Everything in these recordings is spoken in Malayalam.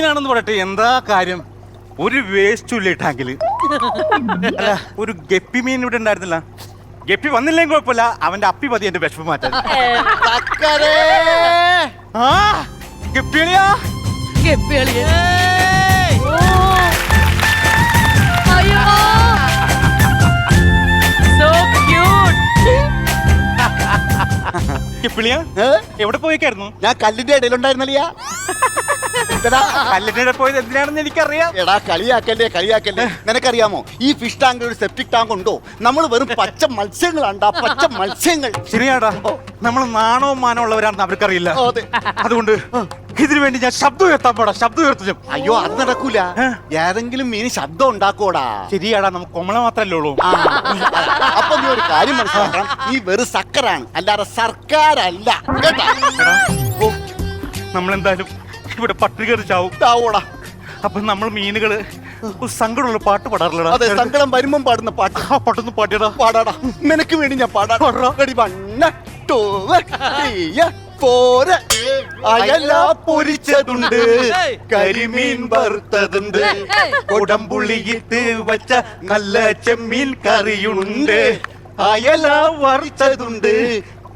മീനാണെന്ന് പറയട്ടെ, എന്താ കാര്യം? ഒരു വേസ്റ്റും ഇല്ല ടാങ്കില്. അല്ല, ഒരു ഗപ്പി മീൻ ഇവിടെ ഉണ്ടായിരുന്നില്ല. ഗപ്പി വന്നില്ലെങ്കിൽ കുഴപ്പമില്ല, അവന്റെ അപ്പി മതി എന്റെ വിഷമം മാറ്റാൻ. ഗപ്പിളിയാ എവിടെ പോയിക്കായിരുന്നു? ഞാൻ കല്ലിന്റെ ഇടയിലുണ്ടായിരുന്നില്ല. കല്ലിന്റെ പോയത് എന്തിനാണെന്ന് എനിക്കറിയാം. എടാ കളിയാക്കല്ലേ. നിനക്കറിയാമോ ഈ ഫിഷ് ടാങ്കിൽ ഒരു സെപ്റ്റിക് ടാങ്ക് ഉണ്ടോ? നമ്മൾ വെറും പച്ച മത്സ്യങ്ങളാണ്ടാ, പച്ച മത്സ്യങ്ങൾ. ശരിയാടാ, നമ്മൾ നാണവും മാനവും ഉള്ളവരാണെന്ന് അവർക്കറിയില്ല. അതുകൊണ്ട് ഇതിനു വേണ്ടി ഞാൻ ശബ്ദം ഉയർത്താൻ പാടാ, ശബ്ദം ഉയർത്തും. അയ്യോ, അത് നടക്കൂല. ഏതെങ്കിലും മീൻ ശബ്ദം ഉണ്ടാക്കോടാ. ശരിയാടാ, നമുക്ക് കൊമള മാത്രല്ലേ ഉള്ളൂ. അപ്പൊ നീ ഒരു കാര്യം മനസ്സിലാക്കണം, നീ വെറും സക്കറാണ്, അല്ലാതെ സർക്കാരല്ല കേട്ടാ. നമ്മളെന്തായാലും ഇവിടെ പട്ടിക ചാവൂടാ. അപ്പൊ നമ്മൾ മീനുകള് സങ്കടമുള്ള പാട്ട് പാടാറില്ലടാ. അതെ, സങ്കടം വരുമ്പം പാടുന്ന പാട്ട്. ആ പാട്ടൊന്നും പാടാടാ. നിനക്ക് വേണ്ടി ഞാൻ പാടാം. അയല പൊരിച്ചതുണ്ട്, കരിമീൻ വറുത്തതുണ്ട്, കൊടംപുളിയിട്ട് വച്ച നല്ല ചെമ്മീൻ കറിയുണ്ട്. അയല വറുത്തതുണ്ട്,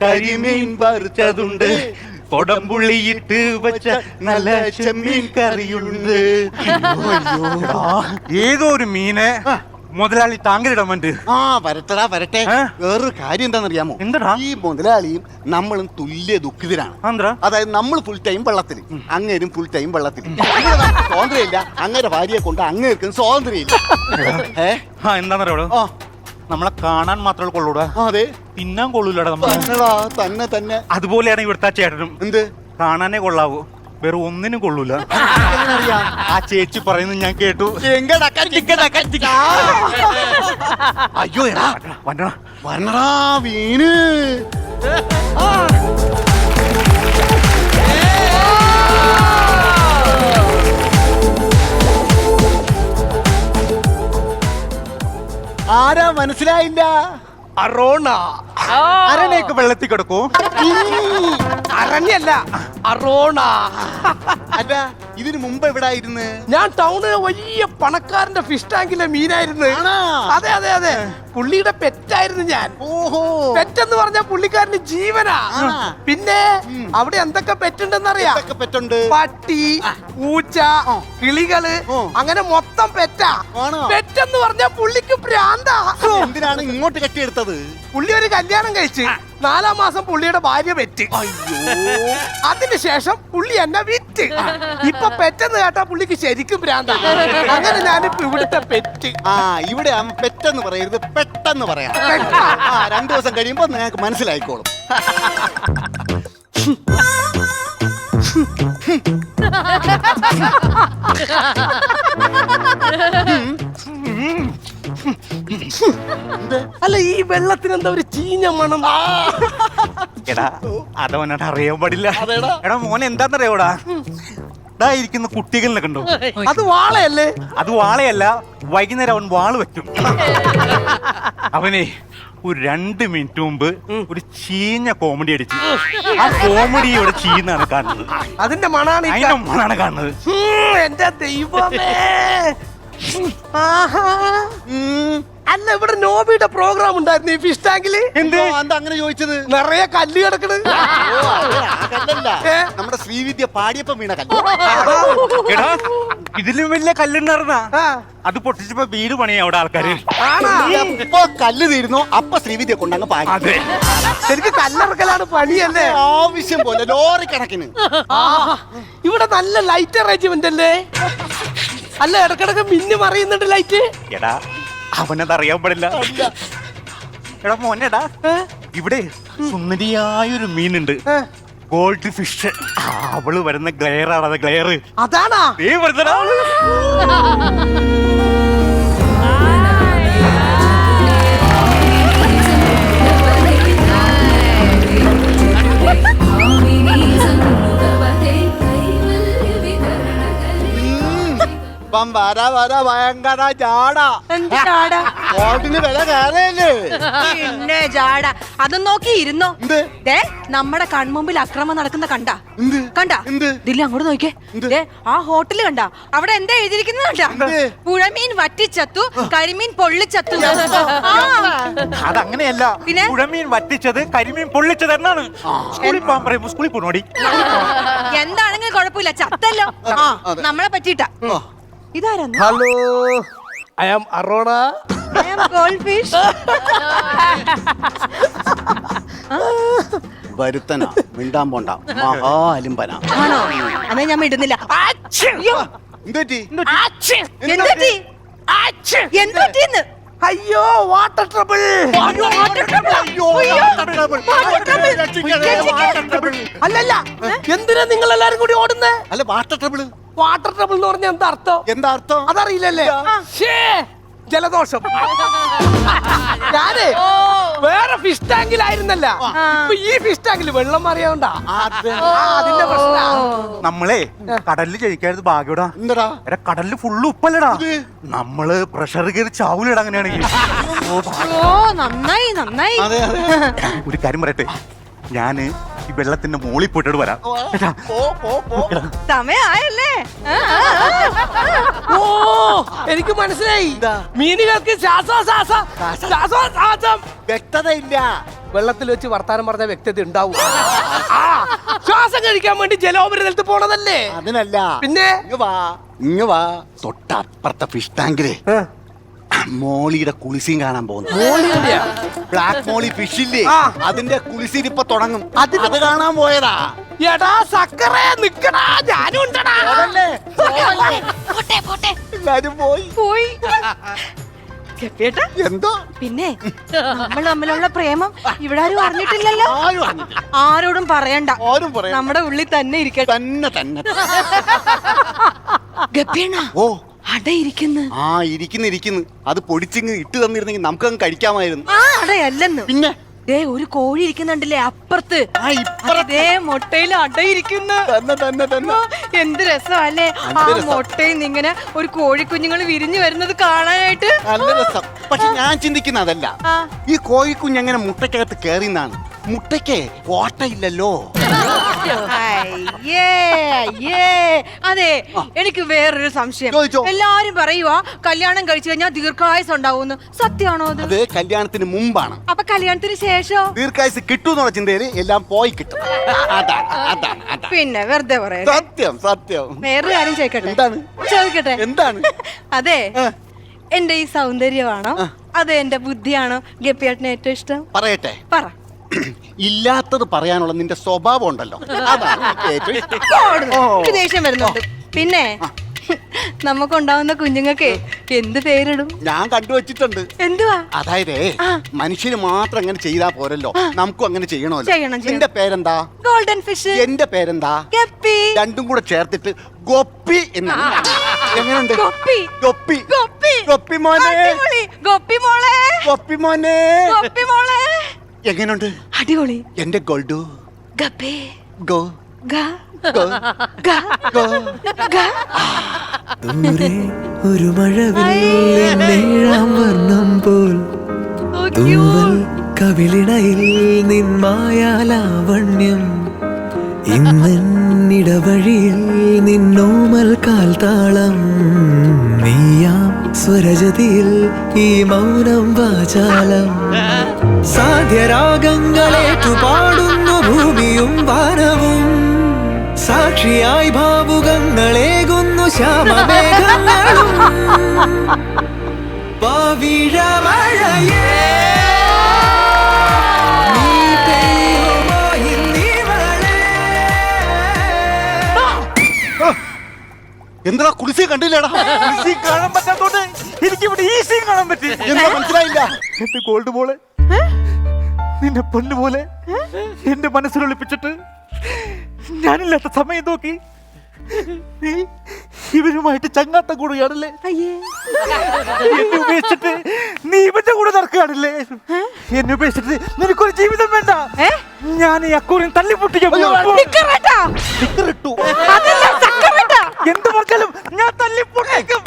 കരിമീൻ വറുത്തതുണ്ട്, കൊടംപുളിയിട്ട് വച്ച നല്ല ചെമ്മീൻ കറിയുണ്ട്. ഏതോ ഒരു മീനെ മുതലാളി ടാങ്കിലിടാൻ വേണ്ടി. വരട്ടെ. വേറൊരു കാര്യം എന്താണെന്നറിയാമോ? എന്താ? ഈ മുതലാളിയും നമ്മളും തുല്യ ദുഃഖിതരാണ്. അതായത് നമ്മൾ ഫുൾ ടൈം വെള്ളത്തിൽ, അങ്ങേരും ഫുൾ ടൈം വെള്ളത്തിൽ. സ്വാതന്ത്ര്യമില്ല. അങ്ങേരെ ഭാര്യയെ കൊണ്ട് അങ്ങേർക്കും സ്വാതന്ത്ര്യമില്ല. എന്താണെന്നറിയോ? നമ്മളെ കാണാൻ മാത്രമേ കൊള്ളൂടാ. അതെ, തിന്നാൻ കൊള്ളൂലടാ നമ്മൾ തന്നെ. അതുപോലെയാണ് ഇവിടുത്തെ ചേട്ടനും. എന്ത് കാണാനേ കൊള്ളാവൂ, വേറെ ഒന്നിനും കൊള്ളൂല. ആ ചേച്ചി പറയുന്നത് ഞാൻ കേട്ടു. അയ്യോ എടാ, വരണടാ വീണ്. ആരാ മനസ്സിലായില്ല? അറോണ. അരണയൊക്കെ വെള്ളത്തിൽ കിടക്കൂ. അരണ്യല്ല, അറോണ. അല്ല, ഇതിനു മുമ്പ് എവിടെ ആയിരുന്നു? ഞാൻ ടൗണിലെ വലിയ പണക്കാരന്റെ ഫിഷ് ടാങ്കിലെ മീനായിരുന്നു. അതെ, പുള്ളിയുടെ പെറ്റായിരുന്നു ഞാൻ. ഓഹോ, പെറ്റെന്ന് പറഞ്ഞാൽ പുള്ളിക്കാരന് ജീവനാ. പിന്നെ അവിടെ എന്തൊക്കെ പെറ്റുണ്ടെന്നറിയാം? പെറ്റുണ്ട്. പട്ടി, പൂച്ച, കിളികള്, അങ്ങനെ മൊത്തം പെറ്റാ. പെറ്റെന്ന് പറഞ്ഞാൽ പുള്ളിക്ക് ഭ്രാന്താ. എന്തിനാണ് ഇങ്ങോട്ട് കെട്ടിയെടുത്തത്? പുള്ളി ഒരു കല്യാണം കഴിച്ച് 4-ാം മാസം പുള്ളിയുടെ ഭാര്യ പെറ്റ്. അതിനുശേഷം പുള്ളി എന്നെ വിറ്റ്. ഇപ്പൊ പെറ്റെന്ന് കേട്ടാ പുള്ളിക്ക് ശരിക്കും ഭ്രാന്താ. അങ്ങനെ ഞാനിപ്പോ ഇവിടുത്തെ പെറ്റ്. ഇവിടെ പെറ്റെന്ന് പറയരുത്, പെട്ടെന്ന് പറയാം. 2 ദിവസം കഴിയുമ്പോ നിങ്ങൾക്ക് മനസ്സിലായിക്കോളും. അല്ല, ഈ വെള്ളത്തിന് എന്താ ഒരു ചീഞ്ഞ മണം? എടാ, അതവനോട് അറിയാൻ പാടില്ല. എടാ മോനെ, എന്താന്നറിയോടാ? ഇരിക്കുന്ന കുട്ടികളിനെ കണ്ടോ? അത് വാളയല്ലേ? അത് വാളയല്ല, വൈകുന്നേരം അവൻ വാള് വെക്കും. അവനെ ഒരു 2 മിനിറ്റ് മുമ്പ് ഒരു ചീഞ്ഞ കോമഡി അടിച്ചു. ആ കോമഡി ഇവിടെ ചീന്നാണ് കാണുന്നത്. അതിന്റെ മണാണ് കാണുന്നത്. എന്റെ ദൈവമേ. അല്ല, ഇവിടെ നോബിയുടെ പ്രോഗ്രാം ഉണ്ടായിരുന്നു ഈ ഫിഷ് ടാങ്കില്. എന്താ അങ്ങനെ ചോദിച്ചത്? നിറയെ കല്ല് കിടക്കണ്. നമ്മുടെ ശ്രീവിദ്യ പാടിയപ്പോ വീണ കല്ല്. എടാ, ഇതിലും വലിയ കല്ലുണ്ടായിരുന്ന അത് പൊട്ടിച്ചപ്പോ വീട് പണിയാ അവിടെ ആൾക്കാര്. എപ്പോ കല്ല് തീരുന്നോ അപ്പൊ ശ്രീവിദ്യ കൊണ്ടങ്ങ് പാടി. ശരിക്കും കല്ലിറക്കലാണ് പണിയല്ലേ? ആവശ്യം പോലെ ലോറി കണക്കിന്. ഇവിടെ നല്ല ലൈറ്റ് അറേഞ്ച്മെന്റ് അല്ലേ? അല്ല, ഇടക്കിടക്ക് മിന്നു മറിയുന്നുണ്ട് ലൈറ്റ്. എടാ, അവനതറിയാൻ പാടില്ല. എടാ മോനെടാ, ഇവിടെ സുന്ദരിയായൊരു മീനുണ്ട്, ഗോൾഡ് ഫിഷ്. അവള് വരുന്ന ഗ്ലെയറാണ്. അത് ഗ്ലെയർ അതാണാ? ഭയങ്കര ചാട. ഗോൾഡിന് വില കയറയല്ലേ? പിന്നെ ജാട അതും നോക്കി ഇരുന്നോ. എന്ത്? ദേ നമ്മുടെ കൺമുമ്പിൽ അക്രമം നടക്കുന്ന കണ്ട എന്ത്? കണ്ട എന്ത്? ദില്ലി അങ്ങോട്ട് നോക്കിയേ. ദേ ആ ഹോട്ടല് കണ്ട അവിടെ എന്താ എഴുതിയിരിക്കുന്നത് കണ്ട? എന്ത്? പുഴമീൻ വറ്റിച്ചത്തു, കരിമീൻ പൊള്ളിച്ചത്തു. അതങ്ങനെയല്ല, പിന്നെ? പുഴമീൻ വറ്റിച്ചത് കരിമീൻ പൊള്ളിച്ചത് എന്നാണ്. സ്കൂളിൽ പോകാൻ പറയുമ്പോ സ്കൂളിൽ പോണോടി. എന്താണെങ്കിലും കുഴപ്പമില്ല, ചത്തല്ലോ. ആ നമ്മളെ പറ്റിട്ടാ. ഇതാരാ? Hello, I am Arona. Gold fish. വരുത്തന മിണ്ടാൻ പോണ്ട, മഹാലിംബന. ആണോ? അതെ ഞാൻ ഇടുന്നില്ല. അയ്യോ, എന്തുപറ്റി? എന്തുപറ്റി? എന്തുപറ്റിന്ന്? അയ്യോ, വാട്ടർ ട്രബിൾ. അല്ലല്ല, എന്തിനാ നിങ്ങൾ എല്ലാരും കൂടി ഓടുന്നേ? അല്ല, വാട്ടർ ട്രബിള്. വാട്ടർ ട്രബിൾ എന്ന് പറഞ്ഞ എന്താ അർത്ഥം? എന്താ അർത്ഥം? അതറിയില്ലല്ലേ? ശ്ശേ, ജലദോഷം. ഞാനേ വേറെ ഫിഷ് ടാങ്കിലായിരുന്നല്ല, ഇപ്പൊ ഈ ഫിഷ് ടാങ്കിൽ വെള്ളം അറിയാണ്ടാ. അതിന്റെ പ്രശ്നം. നമ്മളെ കടലിൽ ജയിക്കായിരുന്നു ഭാഗ്യടാ. എന്താ കടലില് ഫുള്ള് ഉപ്പല്ലടാ. നമ്മള് പ്രഷർ കയറി ചാവൂലടാ അങ്ങനെയാണെങ്കിൽ. ഓ നന്നായി നന്നായി. ഒരു കാര്യം പറയട്ടെ, ഞാന് ഈ വെള്ളത്തിന്റെ മോളിൽ പോയിട്ട് വരാം. സമയായല്ലേ? ഓ എനിക്ക് മനസ്സിലായി, മീനുകൾക്ക് ശ്വാസോച്ഛ്വാസം വ്യക്തതയില്ല. വെള്ളത്തിൽ വെച്ച് വർത്താനം പറഞ്ഞ വ്യക്തത ഉണ്ടാവും. ശ്വാസം കഴിക്കാൻ വേണ്ടി ജലോപരിതലത്തിൽ പോണതല്ലേ? അതിനല്ല, പിന്നെ ഇങ്ങ് വാ. തൊട്ടപ്പുറത്തെ ഫിഷ് ടാങ്കില് മോളിയുടെ കുളിസീൻ കാണാൻ പോകുന്നു. ബ്ലാക്ക് മോളി ഫിഷ് ഇല്ലേ, അതിന്റെ കുളിസീൻ ഇപ്പൊ തുടങ്ങും. അത് കാണാൻ പോയതാ. എടാ സക്കറേ, നിക്കടാ, ഞാനും ഉണ്ടടാ. എല്ലാരും പോയി. എന്തോ പിന്നെ നമ്മൾ തമ്മിലുള്ള പ്രേമം ഇവിടെ ആരും അറിഞ്ഞിട്ടില്ലല്ലോ. ആരോടും പറയണ്ട, നമ്മുടെ ഉള്ളിൽ തന്നെ ഇരിക്കട്ടെ. തന്നെ ഗപ്പീണ. ഓ അടയിരിക്കുന്നു. ഇരിക്കുന്നു. അത് പൊടിച്ചിങ് ഇട്ട് തന്നിരുന്നെങ്കിൽ നമുക്കങ്ങ് കഴിക്കാമായിരുന്നു. അടയല്ലെന്ന്. പിന്നെ ദേ ഒരു കോഴി ഇരിക്കുന്നുണ്ടല്ലേ അപ്പുറത്ത്. ദേ മുട്ടയിൽ അടയിരിക്കുന്നു. എന്ത് രസമല്ലേ ആ മുട്ടയിൽ ഇങ്ങനെ ഒരു കോഴിക്കുഞ്ഞുങ്ങൾ വിരിഞ്ഞു വരുന്നത് കാണാനായിട്ട്. നല്ല രസം. പക്ഷെ ഞാൻ ചിന്തിക്കുന്ന അതല്ല, ഈ കോഴിക്കുഞ്ഞ് എങ്ങനെ മുട്ടയ്ക്കകത്ത് കേറിന്നാണ്. മുട്ടയ്ക്ക് ഓട്ടയില്ലല്ലോ. അതെ, എനിക്ക് വേറൊരു സംശയം. എല്ലാരും പറയുവാ കല്യാണം കഴിച്ചു കഴിഞ്ഞാൽ ദീർഘായുസ് ഉണ്ടാവും. സത്യമാണോ അത്? അത് കല്യാണത്തിന് മുമ്പാണ്. അപ്പൊ കല്യാണത്തിന് ശേഷം ദീർഘായുസ് കിട്ടൂന്നുള്ള ചിന്തയിൽ എല്ലാം പോയി കിട്ടും. അതാണ്. പിന്നെ വെറുതെ പറയാം. സത്യം. വേറൊരു കാര്യം ചോദിക്കട്ടെ? ചോദിക്കട്ടെ? എന്താണ്? അതെ, എന്റെ ഈ സൗന്ദര്യമാണോ അതെ എന്റെ ബുദ്ധിയാണോ ഗപ്പിയേട്ടന് ഏറ്റവും ഇഷ്ടം? പറയട്ടെ. പറ. ഇല്ലാത്തത് പറയാനുള്ള നിന്റെ സ്വഭാവം ഉണ്ടല്ലോ, അതാണ് ഏറ്റവും ഇഷ്ടം. എനിക്ക് ദേഷ്യം വരുന്നുണ്ട്. പിന്നെ നമുക്കുണ്ടാവുന്ന കുഞ്ഞുങ്ങൾക്ക് എന്ത് പേരിടും? ഞാൻ കണ്ടുവച്ചിട്ടുണ്ട്. എന്തുവാ? അതായത് മനുഷ്യന് മാത്രം അങ്ങനെ ചെയ്താ പോരല്ലോ, നമുക്കും അങ്ങനെ ചെയ്യണമല്ലോ. നിന്റെ പേരെന്താ? Golden fish. എന്റെ പേരെന്താ? ഗപ്പി. രണ്ടും കൂടെ ചേർത്തിട്ട് ഗൊപ്പി എന്നാണ്. എങ്ങനെയുണ്ട്? ഗൊപ്പി. ഗൊപ്പി. ഗൊപ്പി. ഗൊപ്പി മോനെ. ഗൊപ്പി മോളെ. ഗൊപ്പി മോനെ. ഗൊപ്പി മോളെ. എങ്ങനെയുണ്ട്? അടിപൊളി. എന്റെ ഗോൾഡു. ഗപ്പി. ഗോ ഗ ഗോ ഗ ഗോ ഗ. ദൂരെ ഒരു മഴവില്ലേഴാം വർണ്ണം പോൽ തൂവൽ കവിളിണയിൽ നിന്മായാലാവണ്യം. ഇന്നിടവഴിയിൽ നിന്നോമൽ കാൽത്താളം. നീയാം സ്വരജതിയിൽ ഈ മൗനം വാചാലം. സാധ്യരാഗങ്ങളേറ്റു പാടുന്നു ഭൂമിയും വാനവും. സാക്ഷിയായി ഭാവുകങ്ങളേകുന്നു ശ്യാമമേഘങ്ങളും. പവിഴമഴയേ നീ പെയ്യുമോ ഇന്നിവളെ. എന്താ കുളിസി കണ്ടില്ലേടാ? കുളിസി കാണാൻ പറ്റാത്തോണ്ട് എനിക്ക് ഇവിടെ ഈ സീൻ കാണാൻ പറ്റി. എന്താ മനസ്സിലായില്ല? എന്റെ ഗോൾഡ് പോലെ, നിന്റെ പൊന്നു പോലെ എന്റെ മനസ്സിലൊളിപ്പിച്ചിട്ട് ഞാനില്ലാത്ത സമയം നോക്കി നീ ഇവരുമായിട്ട് ചങ്ങാത്തം കൂടുകയാണല്ലേ. എന്നെ ഉപേക്ഷിച്ചിട്ട് നീ ഇവന്റെ കൂടെ നടക്കുകയാണല്ലേ. എന്നെ ഉപേക്ഷിച്ചിട്ട് നിനക്കൊരു ജീവിതം വേണ്ട. ഞാൻ ഈ അക്കൂറിൽ തല്ലി പൊട്ടിക്കാൻ എന്ത് പറഞ്ഞാലും ഞാൻ തല്ലി പൊട്ടിക്കും.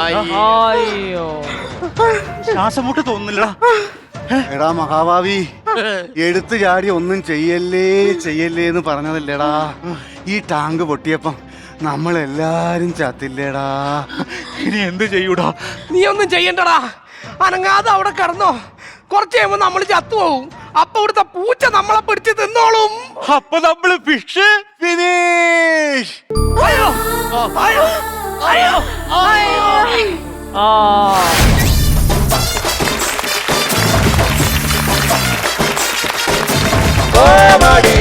അയ്യോ ശ്വാസം മുട്ട് തോന്നുന്നില്ലടാ. എടാ മഹാഭാവി, എടുത്തു ചാടി ഒന്നും ചെയ്യല്ലേ ചെയ്യല്ലേ എന്ന് പറഞ്ഞതല്ലേടാ. ഈ ടാങ്ക് പൊട്ടിയപ്പം നമ്മളെല്ലാരും ചത്തില്ലേടാ. ഇനി എന്ത് ചെയ്യൂടാ? നീ ഒന്നും ചെയ്യണ്ടടാ, അനങ്ങാതെ അവിടെ കിടന്നോ. കുറച്ച് കഴിയുമ്പോ നമ്മൾ ചത്തുപോകും. അപ്പൊ ഇവിടുത്തെ പൂച്ച നമ്മളെ പിടിച്ച് തിന്നോളും. അപ്പൊ നമ്മള് ഫിഷ് ഫിനിഷ്. അയ്യോ അയ്യോ അയ്യോ കോമഡി